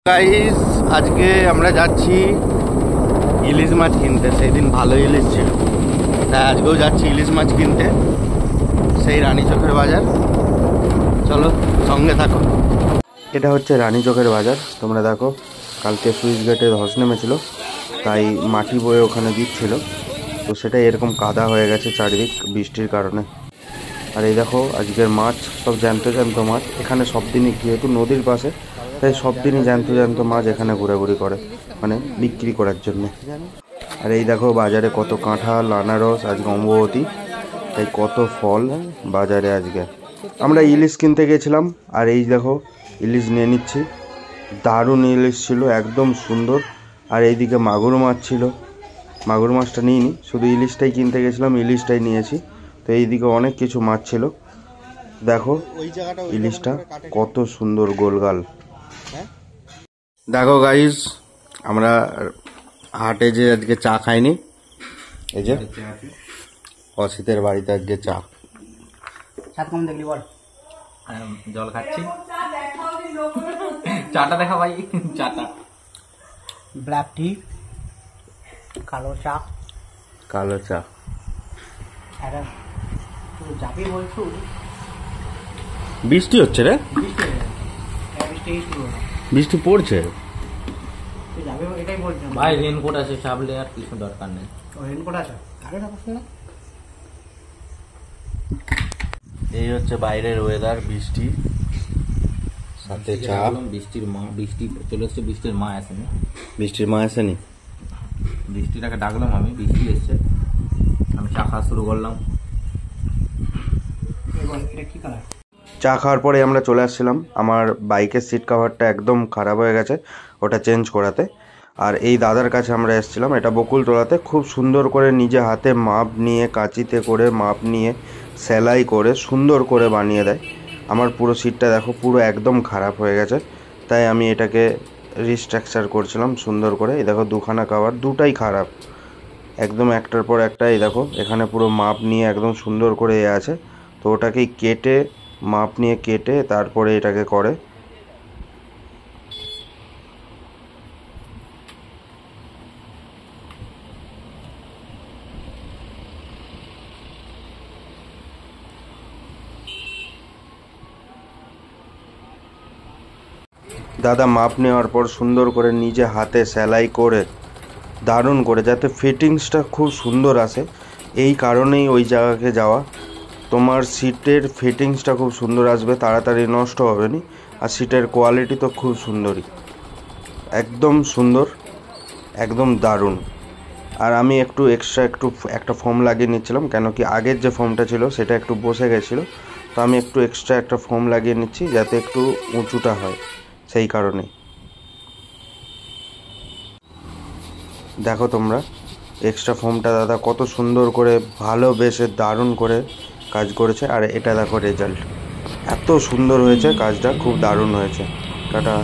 Guys আজকে আমরা যাচ্ছি ইলিশ মাছ কিনতে। সেই দিন ভালো ইলিশ ছিল, তাই আজকেও যাচ্ছি ইলিশ মাছ কিনতে সেই রানীচকের বাজার। চলো সঙ্গে থাকো। এটা হচ্ছে রানীচকের বাজার। তোমরা দেখো, কালকে সুইচ গেটে ধস নেমেছিল, তাই মাটি বয়ে ওখানে দিচ্ছিল, তো সেটা এরকম কাদা হয়ে গেছে চারিদিক বৃষ্টির কারণে। আর এই দেখো আজকের মাছ সব জ্যান্ত জ্যান্ত মাছ। এখানে সব দিনই, যেহেতু নদীর পাশে, তাই সব দিনই জ্যান্ত জ্যান্ত মাছ এখানে ঘোরাঘুরি করে, মানে বিক্রি করার জন্য। আর এই দেখো বাজারে কত কাঁঠাল, আনারস, আজকে অম্বুবতী, তাই কত ফল বাজারে আজকে। আমরা ইলিশ কিনতে গেছিলাম, আর এই দেখো ইলিশ নিয়ে নিচ্ছি। দারুণ ইলিশ ছিল, একদম সুন্দর। আর এইদিকে মাগুর মাছ ছিল, মাগুর মাছটা নিইনি, শুধু ইলিশটাই কিনতে গেছিলাম, ইলিশটাই নিয়েছি। তো এইদিকে অনেক কিছু মাছ ছিল। দেখো ইলিশটা কত সুন্দর গোলগাল। দেখো গাইস, আমরা হাটে যে আজকে চা খাইনি, এই যে অসিতের বাড়িতে আজকে চা। কম দেখলি বল, জল খাচ্ছি। চাটা দেখা ভাই, চাটা ব্ল্যাক টি, কালো চা, কালো চা। যাবি বলছো? বৃষ্টি হচ্ছে রে, বৃষ্টি পড়ছে। ভাই রেনকোট আছে, চাপলে আর কিছু দরকার নেই। রেনকোট আছে, এই হচ্ছে বাইরের ওয়েদার, বৃষ্টি সাথে চা। বৃষ্টির মা, বৃষ্টি চলে এসছে, বৃষ্টির মা আসেনি। বৃষ্টির মা আসেনি, বৃষ্টিটাকে ডাকলাম আমি, বৃষ্টি এসছে, আমি চা খাওয়া শুরু করলাম। চা খাওয়ার পরে আমরা চলে আসছিলাম, আমার বাইকের সিট কভারটা একদম খারাপ হয়ে গেছে, ওটা চেঞ্জ করাতে। আর এই দাদার কাছে আমরা এসেছিলাম, এটা বকুলতলাতে, খুব সুন্দর করে নিজে হাতে মাপ নিয়ে, কাঁচিতে করে মাপ নিয়ে, সেলাই করে সুন্দর করে বানিয়ে দেয়। আমার পুরো সিটটা দেখো, পুরো একদম খারাপ হয়ে গেছে, তাই আমি এটাকে রিস্ট্রাকচার করছিলাম সুন্দর করে। এই দেখো দুখানা কভার, দুটাই খারাপ একদম, একটার পর একটা। এই দেখো এখানে পুরো মাপ নিয়ে একদম সুন্দর করে এ আছে, তো ওটাকেই কেটে, মাপ নিয়ে কেটে তারপরে এটাকে করে। দাদা মাপ নেওয়ার পর সুন্দর করে নিজে হাতে সেলাই করে, দারুণ করে, যাতে ফিটিংসটা খুব সুন্দর আসে। এই কারণেই ওই জায়গাকে যাওয়া। তোমার সিটের ফিটিংসটা খুব সুন্দর আসবে, তাড়াতাড়ি নষ্ট হবে না। আর সিটের কোয়ালিটি তো খুব সুন্দরই, একদম সুন্দর, একদম দারুণ। আর আমি একটু এক্সট্রা একটা ফোম লাগিয়ে নিচ্ছিলাম, কেন কি আগের যে ফোমটা ছিল সেটা একটু বসে গেছিলো, তো আমি একটু এক্সট্রা একটা ফোম লাগিয়ে নিচ্ছি, যাতে একটু উঁচুটা হয়, সেই কারণে। দেখো তোমরা এক্সট্রা ফোমটা দাদা কত সুন্দর করে ভালোবেসে দারুণ করে কাজ করেছে। আর এটা দেখো রেজাল্ট, এত সুন্দর হয়েছে কাজটা, খুব দারুণ হয়েছে। টাটা।